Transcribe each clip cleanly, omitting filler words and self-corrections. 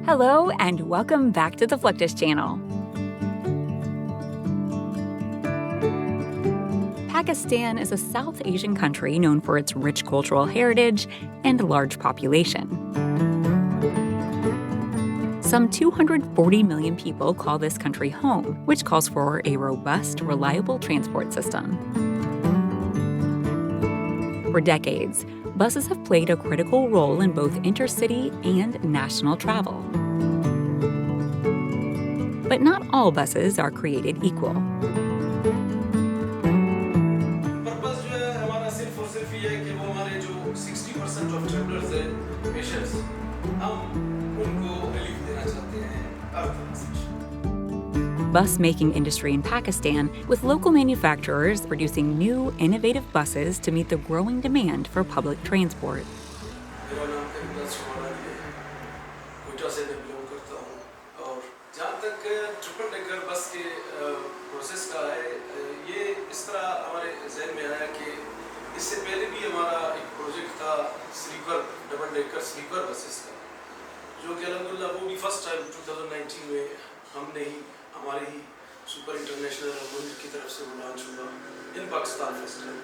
Hello, and welcome back to the Fluctus channel. Pakistan is a South Asian country known for its rich cultural heritage and large population. Some 240 million people call this country home, which calls for a robust, reliable transport system. For decades, buses have played a critical role in both intercity and national travel. But not all buses are created equal. Purpose जो है हमारा सिर्फ और सिर्फ ये है कि वो हमारे जो 60% ऑफ ट्रैवलर्स हैं पेशेंट्स हम उनको रिलीफ देना चाहते हैं हर तरह से। Bus making industry in Pakistan, with local manufacturers producing new, innovative buses to meet the growing demand for public transport. मेरा नाम करीबन सुमाना है, कोयटा से मैं बिलोंग करता हूँ और जहाँ तक ट्रिपल डेकर बस के प्रोसेस का है ये इस तरह हमारे ज़हन में आया कि इससे पहले भी हमारा एक प्रोजेक्ट था sleeper double decker sleeper buses का जो कि अल्हम्दुलिल्लाह वो भी फर्स्ट टाइम 2019 में हमने ही हमारे ही सुपर इंटरनेशनल मुल्क की तरफ से वो लॉन्च हुआ in Pakistan first time.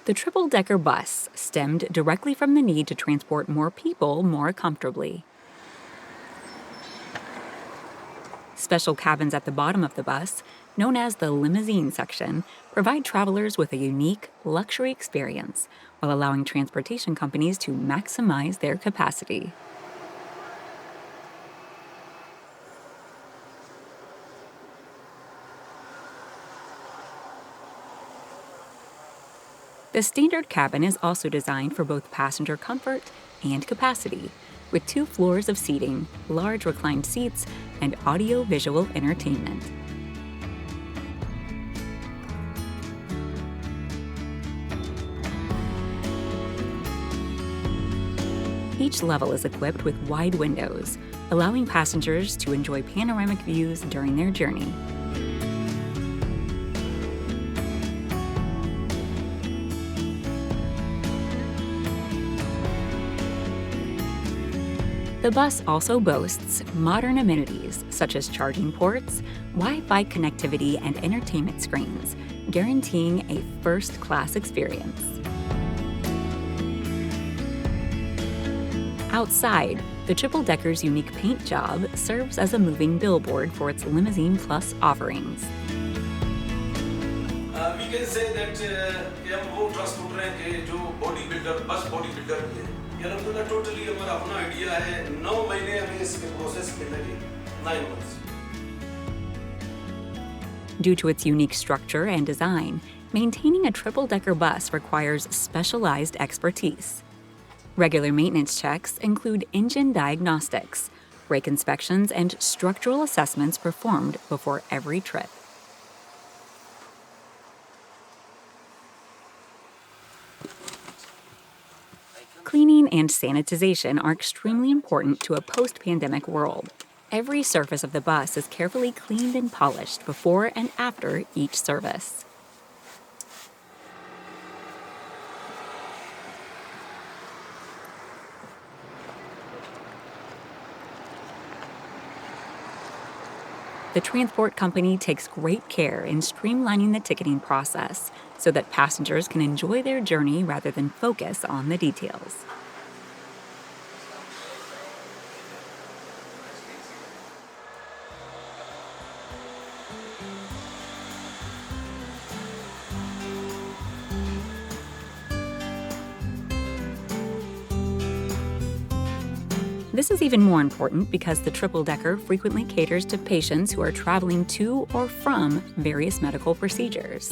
The triple-decker bus stemmed directly from the need to transport more people more comfortably. Special cabins at the bottom of the bus, known as the limousine section, provide travelers with a unique, luxury experience while allowing transportation companies to maximize their capacity. The standard cabin is also designed for both passenger comfort and capacity, with 2 floors of seating, large reclined seats, and audio-visual entertainment. Each level is equipped with wide windows, allowing passengers to enjoy panoramic views during their journey. The bus also boasts modern amenities such as charging ports, Wi-Fi connectivity, and entertainment screens, guaranteeing a first-class experience. Outside, the triple-decker's unique paint job serves as a moving billboard for its Limousine Plus offerings. We can say that कि हम वो transporter हैं कि जो body builder बस body builder भी है। ये अल्हम्दुलिल्लाह टोटली हमारा अपना आइडिया है। 9 महीने हमें इसके प्रोसेस में लगे 9 months. Due to its unique structure and design, maintaining a triple-decker bus requires specialized expertise. Regular maintenance checks include engine diagnostics, brake inspections, and structural assessments performed before every trip. Cleaning and sanitization are extremely important to a post-pandemic world. Every surface of the bus is carefully cleaned and polished before and after each service. The transport company takes great care in streamlining the ticketing process so that passengers can enjoy their journey rather than focus on the details. This is even more important because the triple-decker frequently caters to patients who are traveling to or from various medical procedures.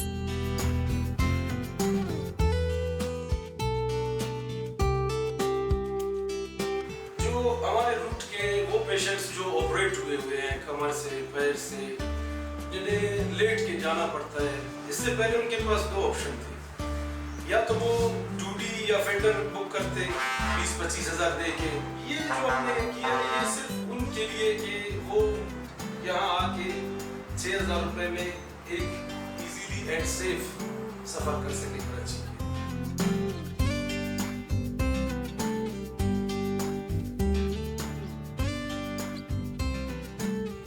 जो हमारे root के वो patients जो operate हुए हैं कमर से पैर से जिन्हें लेट के जाना पड़ता है इससे पहले उनके पास 2 ऑप्शन थे या तो वो 2D या फेंडर बुक करते 20-25 हज़ार दे के ये जो हमने किया ये सिर्फ उनके लिए कि वो यहाँ आके 6,000 रुपए में एक इजीली एंड सेफ सफर कर सके कराची के।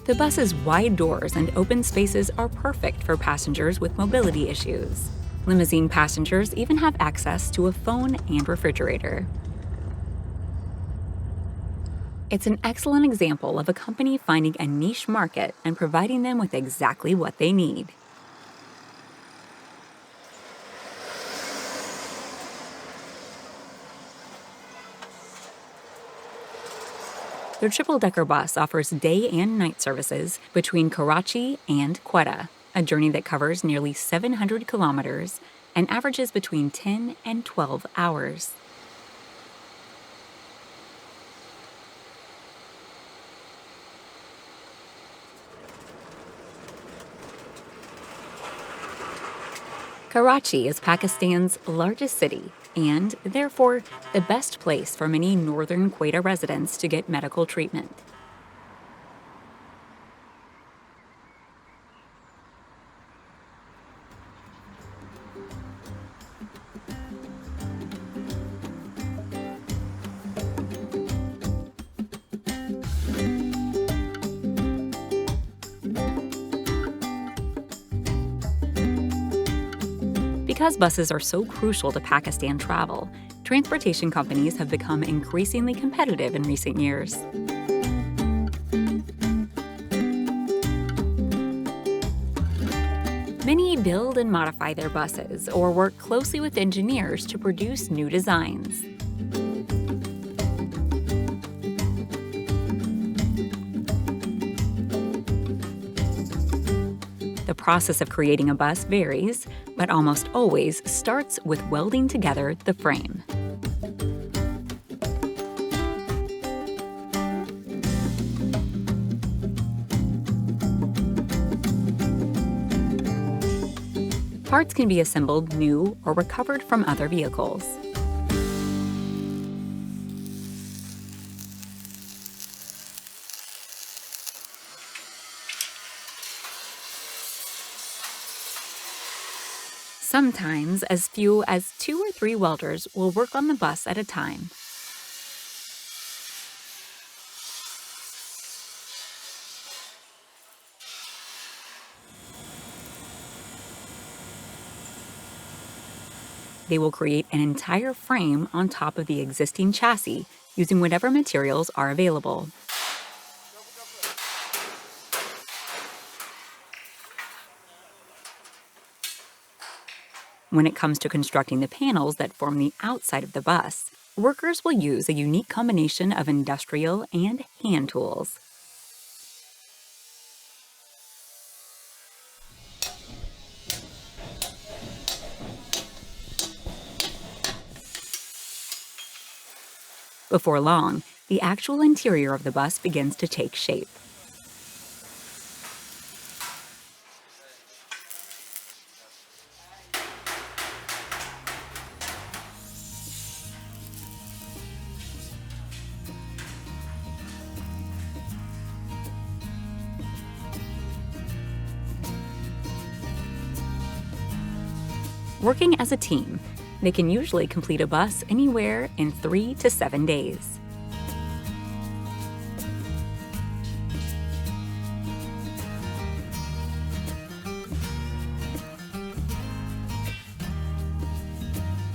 The bus's wide doors and open spaces are perfect for passengers with mobility issues. Limousine passengers even have access to a phone and refrigerator. It's an excellent example of a company finding a niche market and providing them with exactly what they need. Their triple-decker bus offers day and night services between Karachi and Quetta, a journey that covers nearly 700 kilometers and averages between 10 and 12 hours. Karachi is Pakistan's largest city and, therefore, the best place for many northern Quetta residents to get medical treatment. Because buses are so crucial to Pakistan travel, transportation companies have become increasingly competitive in recent years. Many build and modify their buses or work closely with engineers to produce new designs. The process of creating a bus varies, but almost always starts with welding together the frame. Parts can be assembled new or recovered from other vehicles. Sometimes as few as 2 or 3 welders will work on the bus at a time. They will create an entire frame on top of the existing chassis using whatever materials are available. When it comes to constructing the panels that form the outside of the bus, workers will use a unique combination of industrial and hand tools. Before long, the actual interior of the bus begins to take shape. Working as a team, they can usually complete a bus anywhere in 3 to 7 days.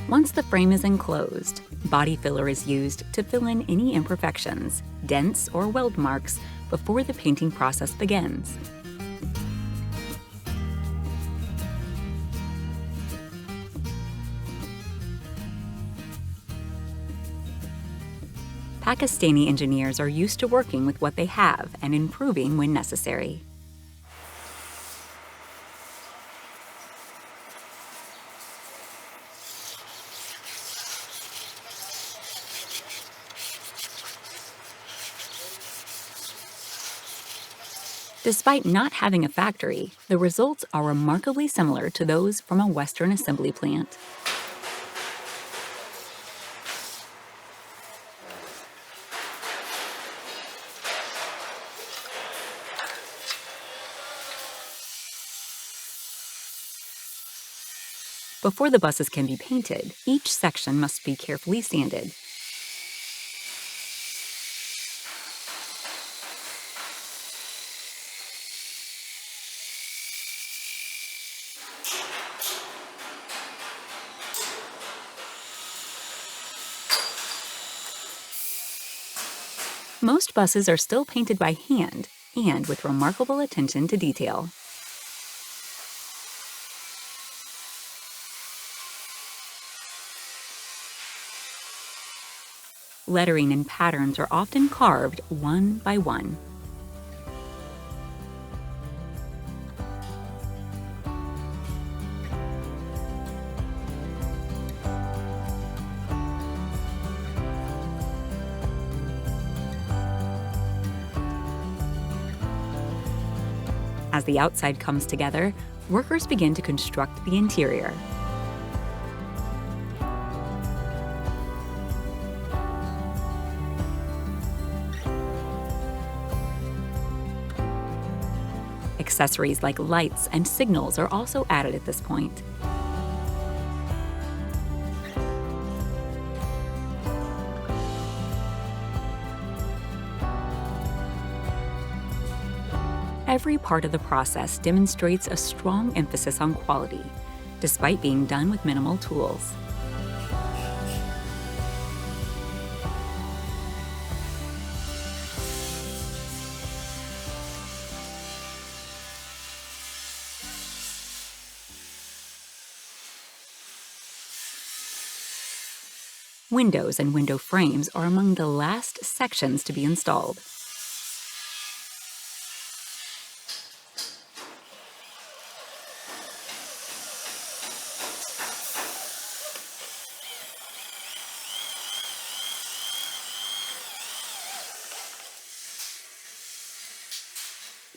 Once the frame is enclosed, body filler is used to fill in any imperfections, dents, or weld marks before the painting process begins. Pakistani engineers are used to working with what they have and improving when necessary. Despite not having a factory, the results are remarkably similar to those from a Western assembly plant. Before the buses can be painted, each section must be carefully sanded. Most buses are still painted by hand and with remarkable attention to detail. Lettering and patterns are often carved one by one. As the outside comes together, workers begin to construct the interior. Accessories like lights and signals are also added at this point. Every part of the process demonstrates a strong emphasis on quality, despite being done with minimal tools. Windows and window frames are among the last sections to be installed.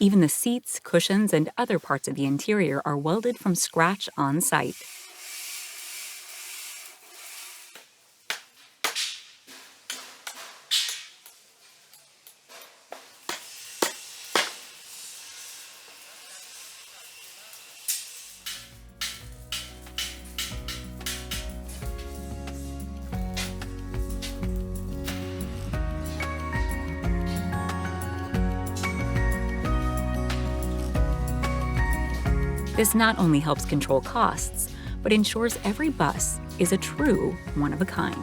Even the seats, cushions, and other parts of the interior are welded from scratch on site. This not only helps control costs, but ensures every bus is a true one-of-a-kind.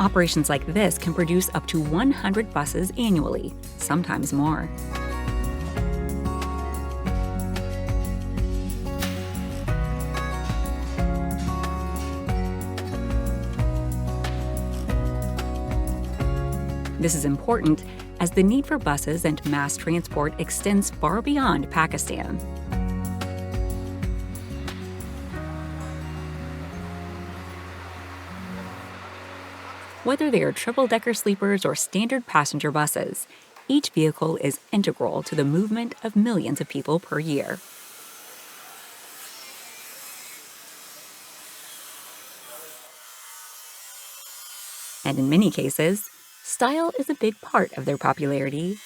Operations like this can produce up to 100 buses annually, sometimes more. This is important as the need for buses and mass transport extends far beyond Pakistan. Whether they are triple-decker sleepers or standard passenger buses, each vehicle is integral to the movement of millions of people per year. And in many cases, style is a big part of their popularity.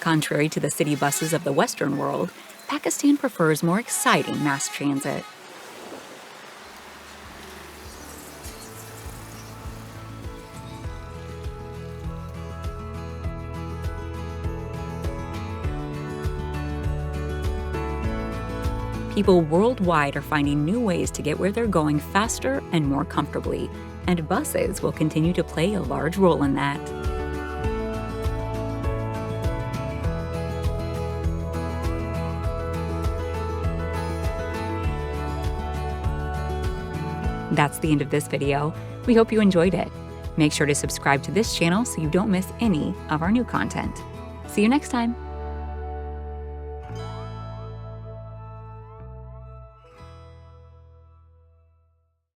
Contrary to the city buses of the Western world, Pakistan prefers more exciting mass transit. People worldwide are finding new ways to get where they're going faster and more comfortably, and buses will continue to play a large role in that. That's the end of this video. We hope you enjoyed it. Make sure to subscribe to this channel so you don't miss any of our new content. See you next time.